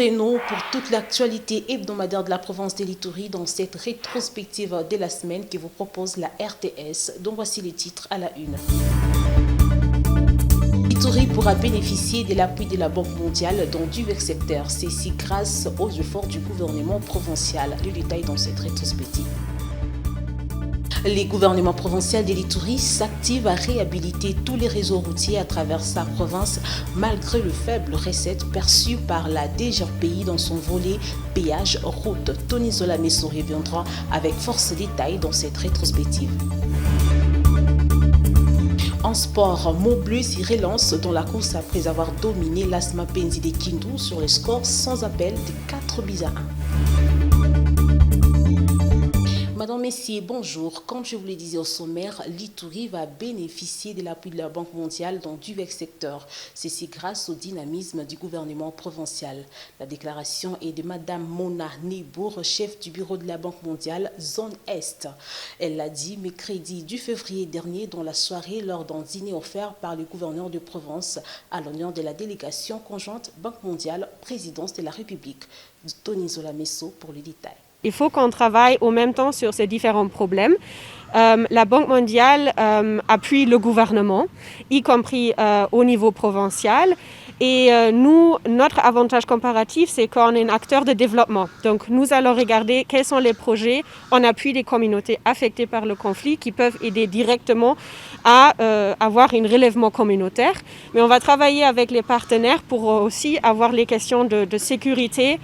Suivez-nous pour toute l'actualité hebdomadaire de la province de l'Ituri dans cette rétrospective de la semaine que vous propose la RTS, dont voici les titres à la une. L'Ituri pourra bénéficier de l'appui de la Banque mondiale dans divers secteurs. Ceci grâce aux efforts du gouvernement provincial. Le détail dans cette rétrospective. Les gouvernements provinciaux de l'Ituri s'activent à réhabiliter tous les réseaux routiers à travers sa province malgré le faible recette perçue par la DGRPI dans son volet péage route. Tony Zolamesso reviendra avec force détails dans cette rétrospective. En sport, Montbleu s'y relance dans la course après avoir dominé l'Asma Penzi de Kindu sur le score sans appel de 4-1. Madame, messieurs, bonjour. Comme je vous le disais au sommaire, l'Ituri va bénéficier de l'appui de la Banque mondiale dans divers secteurs. Ceci grâce au dynamisme du gouvernement provincial. La déclaration est de Madame Mona Nebour, chef du bureau de la Banque mondiale, zone Est. Elle l'a dit mercredi du février dernier dans la soirée lors d'un dîner offert par le gouverneur de Provence à l'honneur de la délégation conjointe Banque mondiale, présidence de la République. Tony Zolamesso pour le détail. Il faut qu'on travaille en même temps sur ces différents problèmes. La Banque mondiale appuie le gouvernement, y compris au niveau provincial. Et nous, notre avantage comparatif, c'est qu'on est un acteur de développement. Donc nous allons regarder quels sont les projets en appui des communautés affectées par le conflit qui peuvent aider directement à avoir un relèvement communautaire. Mais on va travailler avec les partenaires pour aussi avoir les questions de sécurité.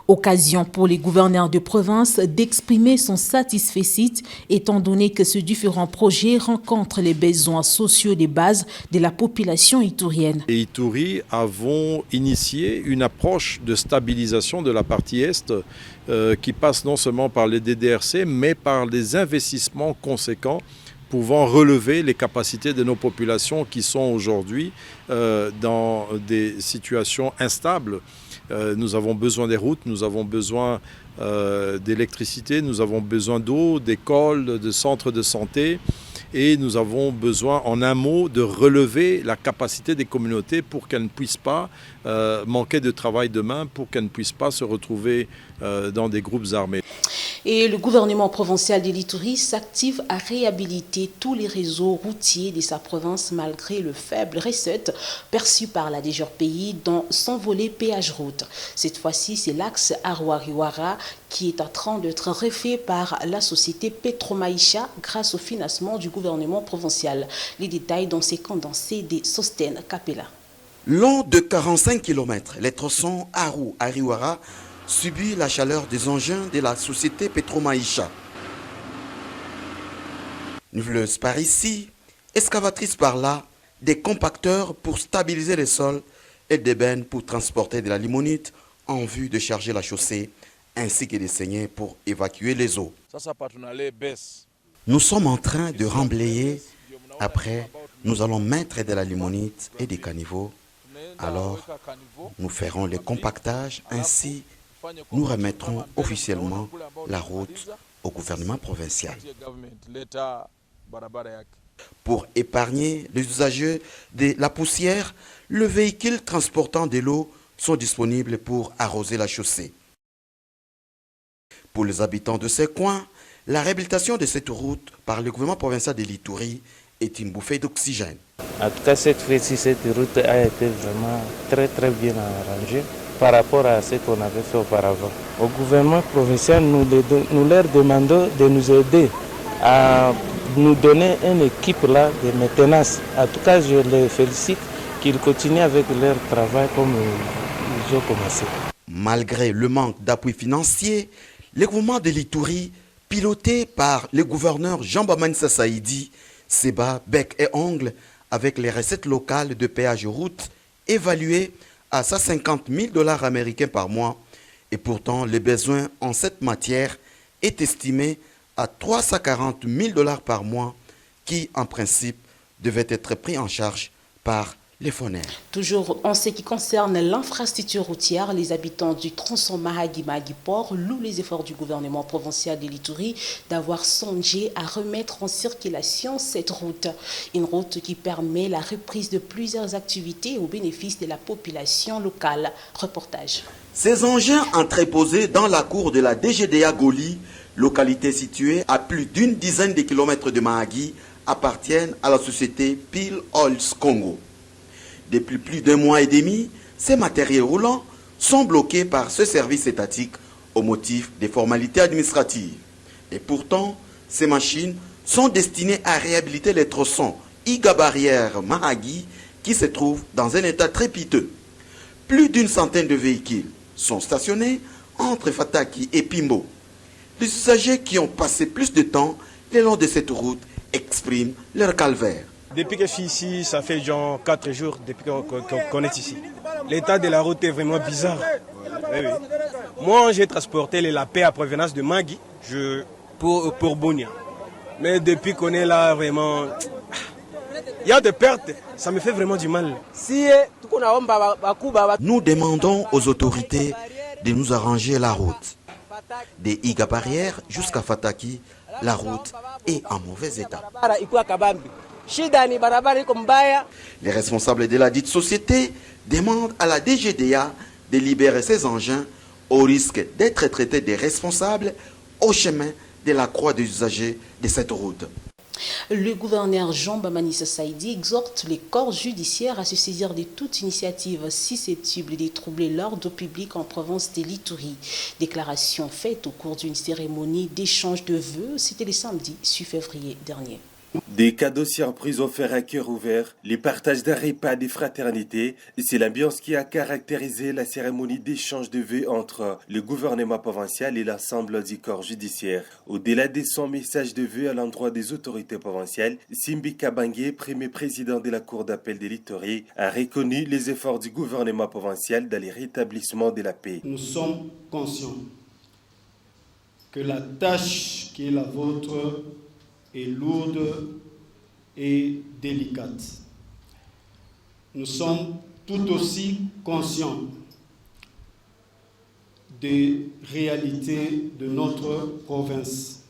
Occasion pour les gouverneurs de province d'exprimer son satisfecit étant donné que ces différents projets rencontrent les besoins sociaux de base de la population itourienne. Et Ituri avons initié une approche de stabilisation de la partie Est qui passe non seulement par les DDRC mais par des investissements conséquents pouvant relever les capacités de nos populations qui sont aujourd'hui dans des situations instables. Nous avons besoin des routes, nous avons besoin d'électricité, nous avons besoin d'eau, d'écoles, de centres de santé et nous avons besoin, en un mot, de relever la capacité des communautés pour qu'elles ne puissent pas manquer de travail demain, pour qu'elles ne puissent pas se retrouver dans des groupes armés. Et le gouvernement provincial de l'Ituri s'active à réhabiliter tous les réseaux routiers de sa province malgré le faible recette perçu par la DGRPI dans son volet péage route. Cette fois-ci, c'est l'axe Arouariwara qui est en train d'être refait par la société Petromaïcha grâce au financement du gouvernement provincial. Les détails dans ces condensés de Sosten Capella. Long de 45 km, les tronçons Arouariwara subit la chaleur des engins de la société Petromaïcha. Nuveleuse par ici, excavatrice par là, des compacteurs pour stabiliser les sols et des bennes pour transporter de la limonite en vue de charger la chaussée, ainsi que des saignées pour évacuer les eaux. Nous sommes en train de remblayer. Après, nous allons mettre de la limonite et des caniveaux. Alors, nous ferons le compactage, ainsi nous remettrons officiellement la route au gouvernement provincial. Pour épargner les usagers de la poussière, les véhicules transportant de l'eau sont disponibles pour arroser la chaussée. Pour les habitants de ces coins, la réhabilitation de cette route par le gouvernement provincial de l'Ituri est une bouffée d'oxygène. En tout cas, cette fois-ci, cette route a été vraiment très bien arrangée par rapport à ce qu'on avait fait auparavant. Au gouvernement provincial, nous leur demandons de nous aider à nous donner une équipe là de maintenance. En tout cas, je les félicite qu'ils continuent avec leur travail comme ils ont commencé. Malgré le manque d'appui financier, le gouvernement de l'Ituri, piloté par le gouverneur Jean-Baptiste Saïdi, se bat bec et ongle avec les recettes locales de péage route évaluées à 150 000 $ américains par mois. Et pourtant, le besoin en cette matière est estimé à 340 000 $ par mois qui, en principe, devaient être pris en charge par les FONER. Toujours en ce qui concerne l'infrastructure routière, les habitants du tronçon Mahagi-Mahagi-Port louent les efforts du gouvernement provincial de l'Ituri d'avoir songé à remettre en circulation cette route. Une route qui permet la reprise de plusieurs activités au bénéfice de la population locale. Reportage. Ces engins entreposés dans la cour de la DGDA Goli, localité située à plus d'une dizaine de kilomètres de Mahagi, appartiennent à la société Peel Oils Congo. Depuis plus d'un mois et demi, ces matériels roulants sont bloqués par ce service étatique au motif des formalités administratives. Et pourtant, ces machines sont destinées à réhabiliter les tronçons Iga Barrière Mahagi qui se trouvent dans un état très piteux. Plus d'une centaine de véhicules sont stationnés entre Fataki et Pimbo. Les usagers qui ont passé plus de temps le long de cette route expriment leur calvaire. Depuis que je suis ici, ça fait genre 4 jours depuis qu'on est ici. L'état de la route est vraiment bizarre. Oui, oui. Moi, j'ai transporté les lapins à provenance de Magui pour Bunia. Mais depuis qu'on est là, vraiment, il y a des pertes. Ça me fait vraiment du mal. Nous demandons aux autorités de nous arranger la route. Des Iga Barrière jusqu'à Fataki, la route est en mauvais état. Les responsables de la dite société demandent à la DGDA de libérer ces engins au risque d'être traités des responsables au chemin de la croix des usagers de cette route. Le gouverneur Jean Bamanissa Saïdi exhorte les corps judiciaires à se saisir de toute initiative susceptible de troubler l'ordre public en province de l'Ituri. Déclaration faite au cours d'une cérémonie d'échange de vœux, c'était le samedi 6 février dernier. Des cadeaux surprises offerts à cœur ouvert, les partages d'un repas des fraternités, c'est l'ambiance qui a caractérisé la cérémonie d'échange de vœux entre le gouvernement provincial et l'ensemble du corps judiciaire. Au-delà de son message de vœux à l'endroit des autorités provinciales, Simbi Kabangué, premier président de la Cour d'appel de l'Ituri, a reconnu les efforts du gouvernement provincial dans le rétablissement de la paix. Nous sommes conscients que la tâche qui est la vôtre est lourde et délicate. Nous sommes tout aussi conscients des réalités de notre province.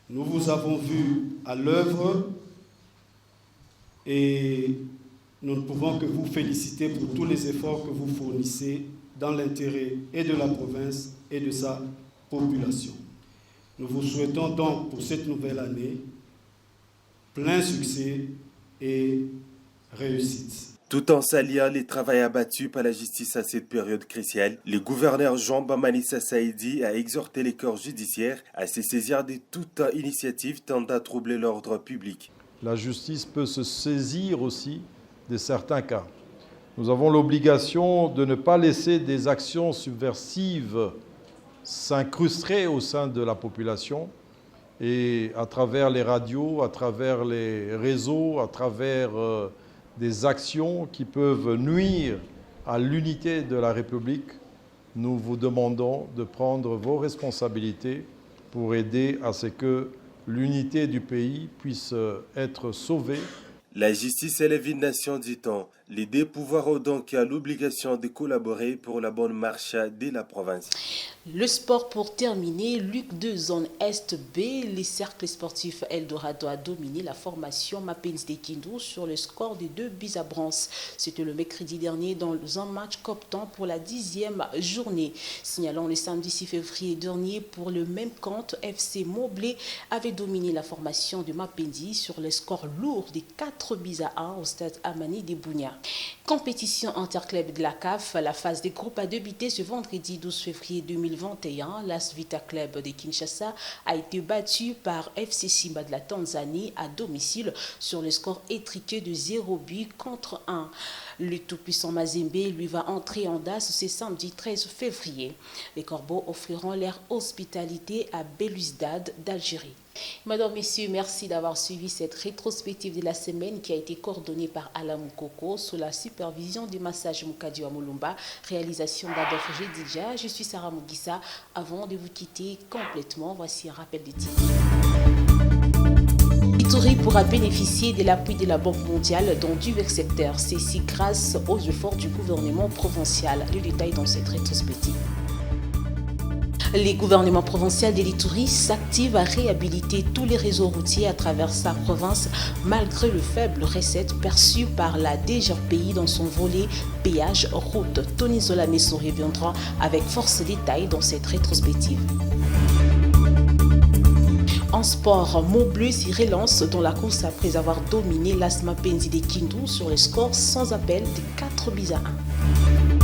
Nous vous avons vu à l'œuvre et nous ne pouvons que vous féliciter pour tous les efforts que vous fournissez dans l'intérêt et de la province et de sa population. Nous vous souhaitons donc pour cette nouvelle année plein succès et réussite. Tout en saluant les travaux abattus par la justice à cette période cruciale, le gouverneur Jean Bamanissa Saïdi a exhorté les corps judiciaires à se saisir de toute initiative tendant à troubler l'ordre public. La justice peut se saisir aussi de certains cas. Nous avons l'obligation de ne pas laisser des actions subversives s'incruster au sein de la population et à travers les radios, à travers les réseaux, à travers des actions qui peuvent nuire à l'unité de la République, nous vous demandons de prendre vos responsabilités pour aider à ce que l'unité du pays puisse être sauvée. La justice élève une nation, dit-on. Les deux pouvoirs ont donc l'obligation de collaborer pour la bonne marche de la province. Le sport pour terminer, Luc 2, zone Est B, les cercles sportifs Eldorado a dominé la formation Mapenzi de Kindu sur le score de 2 à Brance. C'était le mercredi dernier dans un match cooptant pour la 10e journée. Signalons le samedi 6 février dernier pour le même compte, FC Moblé avait dominé la formation de Mapenzi sur le score lourd de 4 à 1 au stade Amani de Bunia. Compétition interclub de la CAF, la phase des groupes a débuté ce vendredi 12 février 2021. L'As Vita Club de Kinshasa a été battu par FC Simba de la Tanzanie à domicile sur le score étriqué de 0-1. Le tout-puissant Mazembe lui va entrer en DAS ce samedi 13 février. Les Corbeaux offriront leur hospitalité à Belouizdad d'Algérie. Madame, Messieurs, merci d'avoir suivi cette rétrospective de la semaine qui a été coordonnée par Alain Moukoko sous la supervision du massage Moukadio Amolumba, réalisation d'Adolphe Gédidja. Je suis Sarah Mougissa. Avant de vous quitter complètement, voici un rappel des titres. L'Ituri pourra bénéficier de l'appui de la Banque mondiale dans divers secteurs. Ceci grâce aux efforts du gouvernement provincial. Le détail dans cette rétrospective. Le gouvernement provincial de l'Ituri s'active à réhabiliter tous les réseaux routiers à travers sa province malgré le faible recette perçue par la DGRPI dans son volet péage route. Tony Zola-Messo reviendra avec force détails dans cette rétrospective. En sport, Montbleu s'y relance dans la course après avoir dominé l'Asma Penzi de Kindu sur le score sans appel de 4 buts à 1.